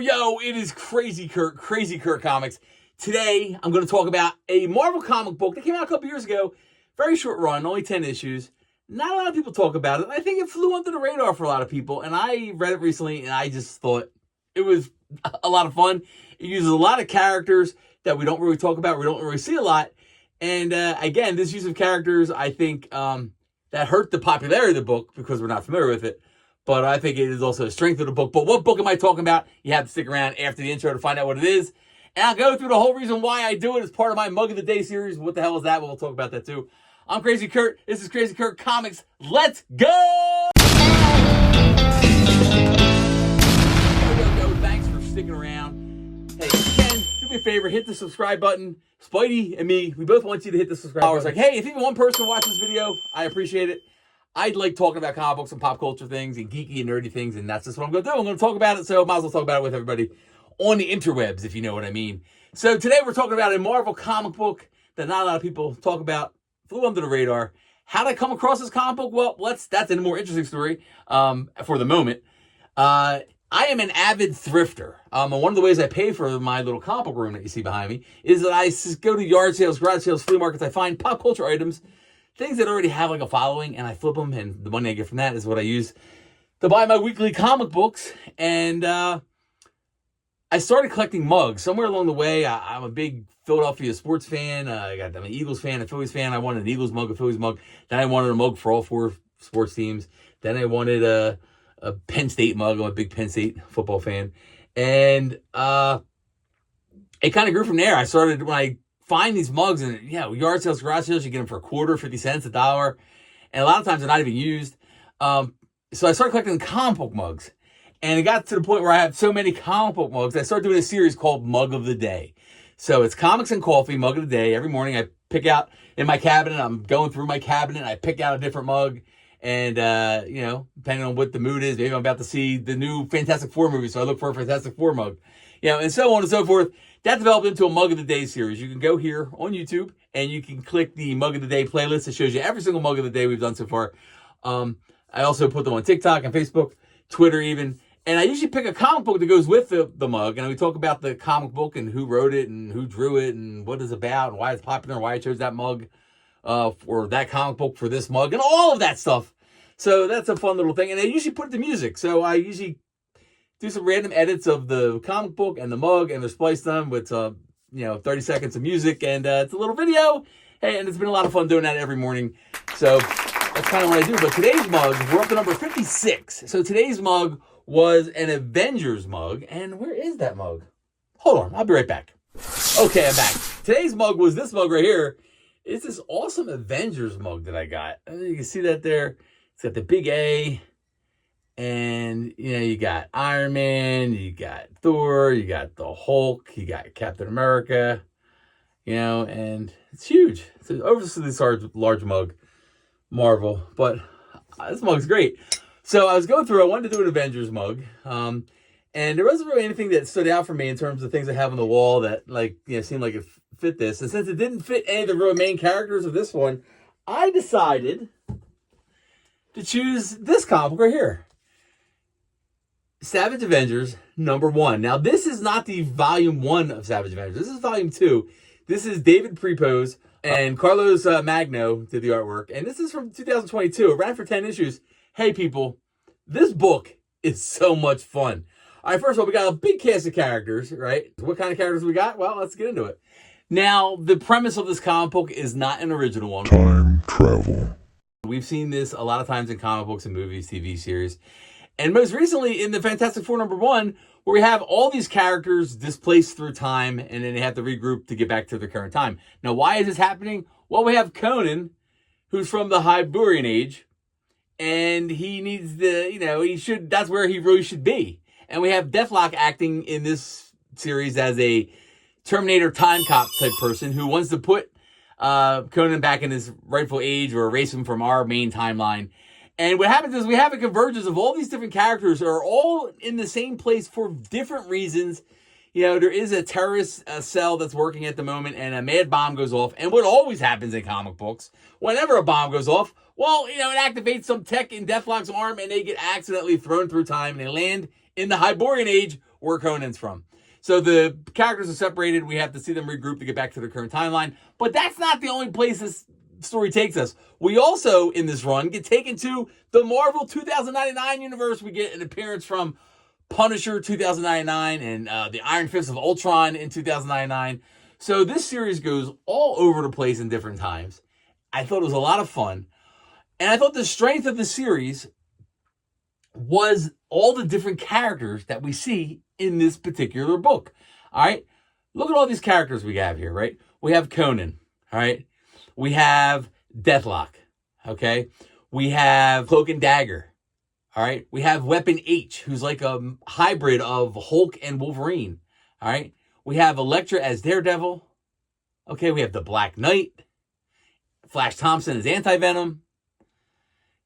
Yo, it is Crazy Kurt Comics. Today, I'm going to talk about a Marvel comic book that came out a couple years ago. Very short run, only 10 issues. Not a lot of people talk about it. I think it flew under the radar for a lot of people, and I read it recently, and I just thought it was a lot of fun. It uses a lot of characters that we don't really talk about, we don't really see a lot. And again, this use of characters, I think that hurt the popularity of the book because we're not familiar with it. But I think it is also a strength of the book. But what book am I talking about? You have to stick around after the intro to find out what it is. And I'll go through the whole reason why I do it as part of my Mug of the Day series. What the hell is that? We'll talk about that too. I'm Crazy Kurt. This is Crazy Kurt Comics. Let's go! Yo, thanks for sticking around. Hey, again, do me a favor, hit the subscribe button. Spidey and me, we both want you to hit the subscribe button. I was like, hey, if even one person watches this video, I appreciate it. I like talking about comic books and pop culture things and geeky and nerdy things, and that's just what I'm going to do. I'm going to talk about it, so I might as well talk about it with everybody on the interwebs, if you know what I mean. So today we're talking about a Marvel comic book that not a lot of people talk about, flew under the radar. How did I come across this comic book? Well, that's a more interesting story for the moment. I am an avid thrifter. And one of the ways I pay for my little comic book room that you see behind me is that I go to yard sales, garage sales, flea markets. I find pop culture items, things that already have like a following, and I flip them, and the money I get from that is what I use to buy my weekly comic books. And I started collecting mugs. Somewhere along the way, I'm a big Philadelphia sports fan. I'm an Eagles fan, a Phillies fan. I wanted an Eagles mug, a Phillies mug. Then I wanted a mug for all four sports teams. Then I wanted a Penn State mug. I'm a big Penn State football fan. And it kind of grew from there. I started, when I find these mugs, and yard sales, garage sales, you get them for a quarter, 50 cents, $1. And a lot of times they're not even used. So I started collecting comic book mugs. And it got to the point where I have so many comic book mugs, I started doing a series called Mug of the Day. So it's comics and coffee, Mug of the Day. Every morning I pick out in my cabinet, I'm going through my cabinet, I pick out a different mug. And, depending on what the mood is, maybe I'm about to see the new Fantastic Four movie, so I look for a Fantastic Four mug. And so on and so forth. That developed into a Mug of the Day series. You can go here on YouTube, and you can click the Mug of the Day playlist. It shows you every single Mug of the Day we've done so far. I also put them on TikTok and Facebook, Twitter even. And I usually pick a comic book that goes with the mug, and we talk about the comic book and who wrote it and who drew it and what it's about and why it's popular and why I chose that mug or that comic book for this mug and all of that stuff. So that's a fun little thing. And I usually put it to music. So I usually do some random edits of the comic book and the mug and splice them with 30 seconds of music, and it's a little video. Hey, and it's been a lot of fun doing that every morning. So that's kind of what I do. But today's mug, we're up to number 56. So today's mug was an Avengers mug. And where is that mug? Hold on, I'll be right back. Okay, I'm back. Today's mug was this mug right here. It's this awesome Avengers mug that I got. You can see that there. It's got the big A. And, you got Iron Man, you got Thor, you got the Hulk, you got Captain America, and it's huge. It's an overly large mug, Marvel, but this mug's great. So I was going through, I wanted to do an Avengers mug, and there wasn't really anything that stood out for me in terms of things I have on the wall that, seemed like it fit this. And since it didn't fit any of the real main characters of this one, I decided to choose this comic book right here. Savage Avengers #1. Now, this is not the volume 1 of Savage Avengers. This is volume 2. This is David Prepose and Carlos Magno did the artwork. And this is from 2022. It ran for 10 issues. Hey, people, this book is so much fun. All right, first of all, we got a big cast of characters, right? What kind of characters we got? Well, let's get into it. Now, the premise of this comic book is not an original one. Time travel. We've seen this a lot of times in comic books and movies, TV series. And most recently in the Fantastic Four #1, where we have all these characters displaced through time, and then they have to regroup to get back to their current time. Now, why is this happening? Well, we have Conan, who's from the Hyborian Age, and he needs that's where he really should be. And we have Deathlock acting in this series as a Terminator time cop type person who wants to put Conan back in his rightful age or erase him from our main timeline. And what happens is we have a convergence of all these different characters who are all in the same place for different reasons, there is a terrorist cell that's working at the moment, and a mad bomb goes off. And what always happens in comic books, whenever a bomb goes off, well, it activates some tech in Deathlock's arm, and they get accidentally thrown through time, and they land in the Hyborian Age, where Conan's from. So the characters are separated. We have to see them regroup to get back to their current timeline. But that's not the only place this story takes us. We also, in this run, get taken to the Marvel 2099 universe. We get an appearance from Punisher 2099 and the Iron Fist of Ultron in 2099. So this series goes all over the place in different times. I thought it was a lot of fun. And I thought the strength of the series was all the different characters that we see in this particular book. All right? Look at all these characters we have here, right? We have Conan, all right? We have Deathlock, okay? We have Cloak and Dagger, all right? We have Weapon H, who's like a hybrid of Hulk and Wolverine, all right? We have Elektra as Daredevil, okay? We have the Black Knight, Flash Thompson as Anti-Venom,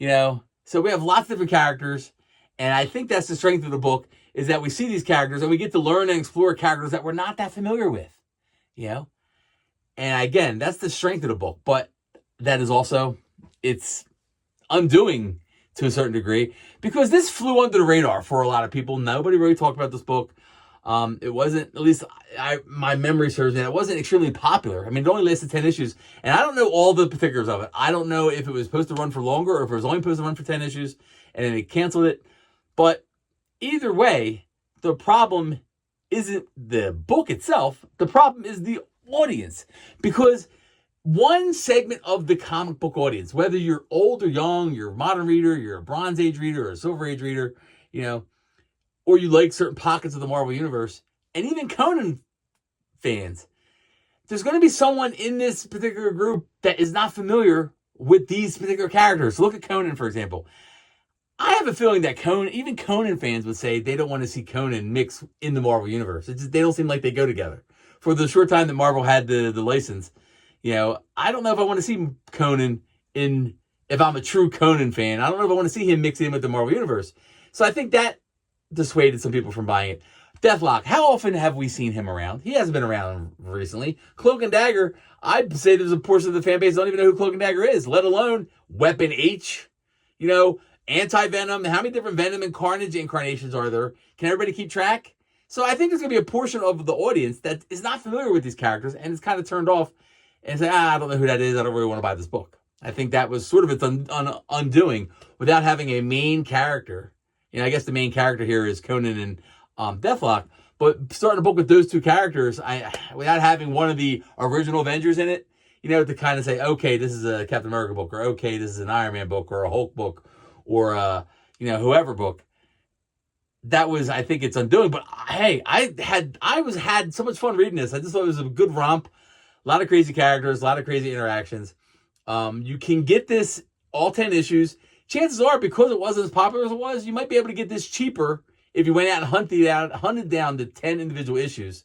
So we have lots of different characters, and I think that's the strength of the book, is that we see these characters, and we get to learn and explore characters that we're not that familiar with, And again, that's the strength of the book, but that is also, it's undoing to a certain degree, because this flew under the radar for a lot of people. Nobody really talked about this book. It wasn't, at least my memory serves me, it wasn't extremely popular. I mean, it only lasted 10 issues, and I don't know all the particulars of it. I don't know if it was supposed to run for longer or if it was only supposed to run for 10 issues, and then they canceled it. But either way, the problem isn't the book itself. The problem is the audience, because one segment of the comic book audience, whether you're old or young, you're a modern reader, you're a Bronze Age reader or a Silver Age reader, or you like certain pockets of the Marvel Universe, and even Conan fans, there's going to be someone in this particular group that is not familiar with these particular characters. Look at Conan, for example. I have a feeling that even Conan fans would say they don't want to see Conan mix in the Marvel Universe. They don't seem like they go together. For the short time that Marvel had the license, I don't know if I want to see Conan if I'm a true Conan fan. I don't know if I want to see him mix in with the Marvel Universe. So I think that dissuaded some people from buying it. Deathlock, how often have we seen him around? He hasn't been around recently. Cloak and Dagger, I'd say there's a portion of the fan base that don't even know who Cloak and Dagger is, let alone Weapon H, Anti-Venom. How many different Venom and Carnage incarnations are there? Can everybody keep track? So I think there's going to be a portion of the audience that is not familiar with these characters and is kind of turned off and say, I don't know who that is. I don't really want to buy this book. I think that was sort of its undoing without having a main character. I guess the main character here is Conan and Deathlock. But starting a book with those two characters, without having one of the original Avengers in it, to kind of say, okay, this is a Captain America book, or okay, this is an Iron Man book, or a Hulk book, or whoever book. That was, I think, it's undoing. But hey, I had so much fun reading this. I just thought it was a good romp. A lot of crazy characters, a lot of crazy interactions. You can get this all 10 issues. Chances are, because it wasn't as popular as it was, you might be able to get this cheaper if you went out and hunted down the 10 individual issues.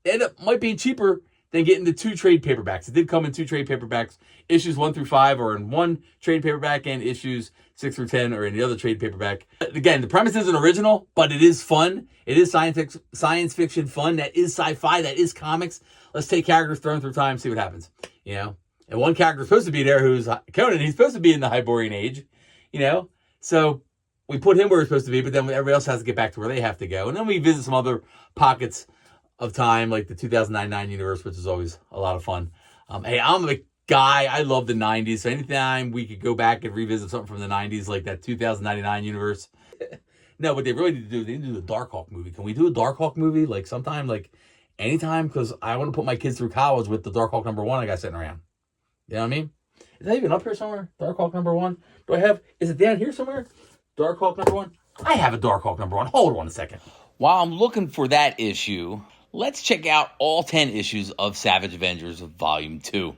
It might be cheaper than getting the 2 trade paperbacks. It did come in 2 trade paperbacks. Issues 1 through 5 are in one trade paperback, and issues 6 through 10 are in the other trade paperback. Again, the premise isn't original, but it is fun. It is science fiction fun. That is sci-fi. That is comics. Let's take characters thrown through time, see what happens. And one character is supposed to be there, who's Conan. He's supposed to be in the Hyborian Age. So we put him where he's supposed to be, but then everybody else has to get back to where they have to go. And then we visit some other pockets of time, like the 2099 universe, which is always a lot of fun. Hey, I'm a guy, I love the 90s, so anytime we could go back and revisit something from the 90s, like that 2099 universe. No, what they really need to do, they need to do the Darkhawk movie. Can we do a Darkhawk movie, like sometime, like anytime? Because I want to put my kids through college with the Darkhawk #1 I got sitting around. You know what I mean? Is that even up here somewhere? Darkhawk #1? Is it down here somewhere? Darkhawk #1? I have a Darkhawk #1. Hold on a second. While I'm looking for that issue, let's check out all 10 issues of Savage Avengers Volume 2.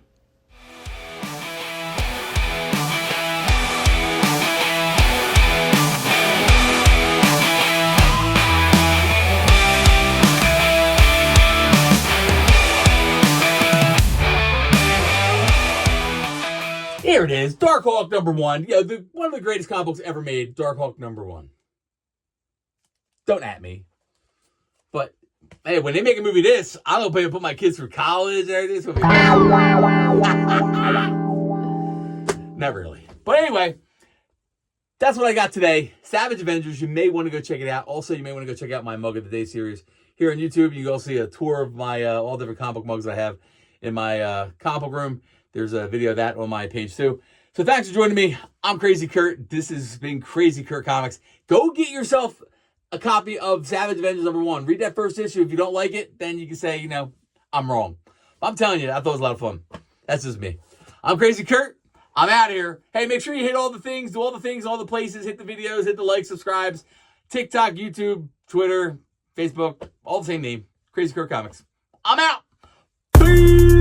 Here it is, Darkhawk #1. Yeah, one of the greatest comic books ever made, Darkhawk #1. Don't at me. But Hey, when they make a movie this, I don't pay to put my kids through college and everything. It's gonna be not really. But anyway, that's what I got today. Savage Avengers. You may want to go check it out. Also, you may want to go check out my Mug of the Day series here on YouTube. You can go see a tour of my all different comic book mugs I have in my comic book room. There's a video of that on my page too. So thanks for joining me. I'm Crazy Kurt. This has been Crazy Kurt Comics. Go get yourself a copy of Savage Avengers #1. Read that first issue. If you don't like it, then you can say, I'm wrong. I'm telling you, I thought it was a lot of fun. That's just me. I'm Crazy Kurt. I'm out of here. Hey, make sure you hit all the things, do all the things, all the places, hit the videos, hit the likes, subscribes, TikTok, YouTube, Twitter, Facebook, all the same name. Crazy Kurt Comics. I'm out. Peace.